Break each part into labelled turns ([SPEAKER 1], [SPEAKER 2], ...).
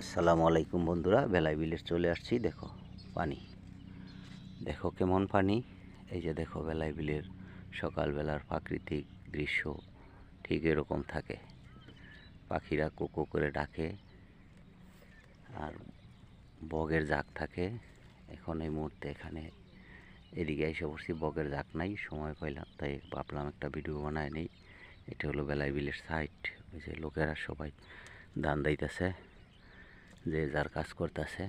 [SPEAKER 1] আসসালামু আলাইকুম বন্ধুরা, বেলাই বিলের চলে আসছি। দেখো পানি, দেখো কেমন পানি। এই যে দেখো বেলাই বিলের সকালবেলার প্রাকৃতিক দৃশ্য ঠিক এরকম থাকে। পাখিরা কোকো করে ডাকে আর বগের ঝাঁক থাকে। এখন এই মুহূর্তে এখানে এদিকে এসে পড়ছি, বগের ঝাঁক নাই, সময় পাইলাম তাই ভাবলাম একটা ভিডিও বানায় নেই। এটা হলো বেলাই বিলের সাইড। ওই যে লোকেরা সবাই ধান দিতেছে, যে যার কাজ করতেছে।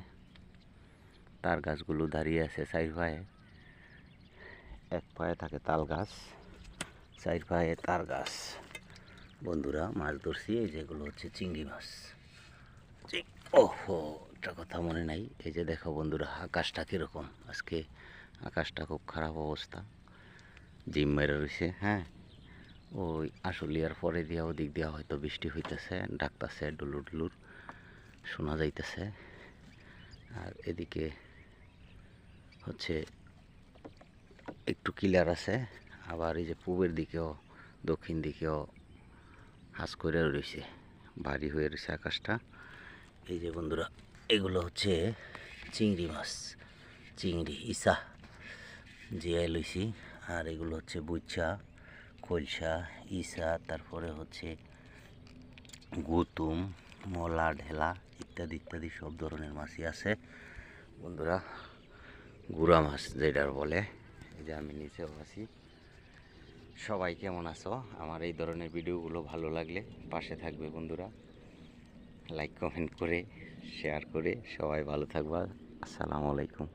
[SPEAKER 1] তার গাছগুলো দাঁড়িয়ে আছে চার পায়ে, এক পায়ে থাকে তাল গাছ, চার পায়ে তার গাছ। বন্ধুরা মাছ ধরছি, এই যেগুলো হচ্ছে চিংড়ি মাছ। ওহো, একটা কথা মনে নাই। এই যে দেখো বন্ধুরা, আকাশটা কীরকম আজকে। আকাশটা খুব খারাপ অবস্থা, জিম মেরে রয়েছে। হ্যাঁ, ওই আশুলিয়ার পরে দিয়া ওদিক দিয়া হয়তো বৃষ্টি হইতেছে, ডাকতেছে, ডুলুর ডুলুর শোনা যাইতেছে। আর এদিকে হচ্ছে একটু ক্লিয়ার আছে। আবার এই যে পূবের দিকেও দক্ষিণ দিকেও হাঁস করে রয়েছে, ভারী হয়ে রয়েছে আকাশটা। এই যে বন্ধুরা, এগুলো হচ্ছে চিংড়ি মাছ, চিংড়ি ইসা জিয়াই লইছি। আর এগুলো হচ্ছে বুচ্চা, কলসা, ইসা, তারপরে হচ্ছে গুতুম, মলা, ঢেলা ইত্যাদি ইত্যাদি সব ধরনের মাছই আছে বন্ধুরা। গুড়া মাছ যেটার বলে। এই যে আমি নিচেও আছি। সবাই কেমন আছো? আমার এই ধরনের ভিডিওগুলো ভালো লাগলে পাশে থাকবে বন্ধুরা, লাইক কমেন্ট করে শেয়ার করে। সবাই ভালো থাকবা। আসসালামু আলাইকুম।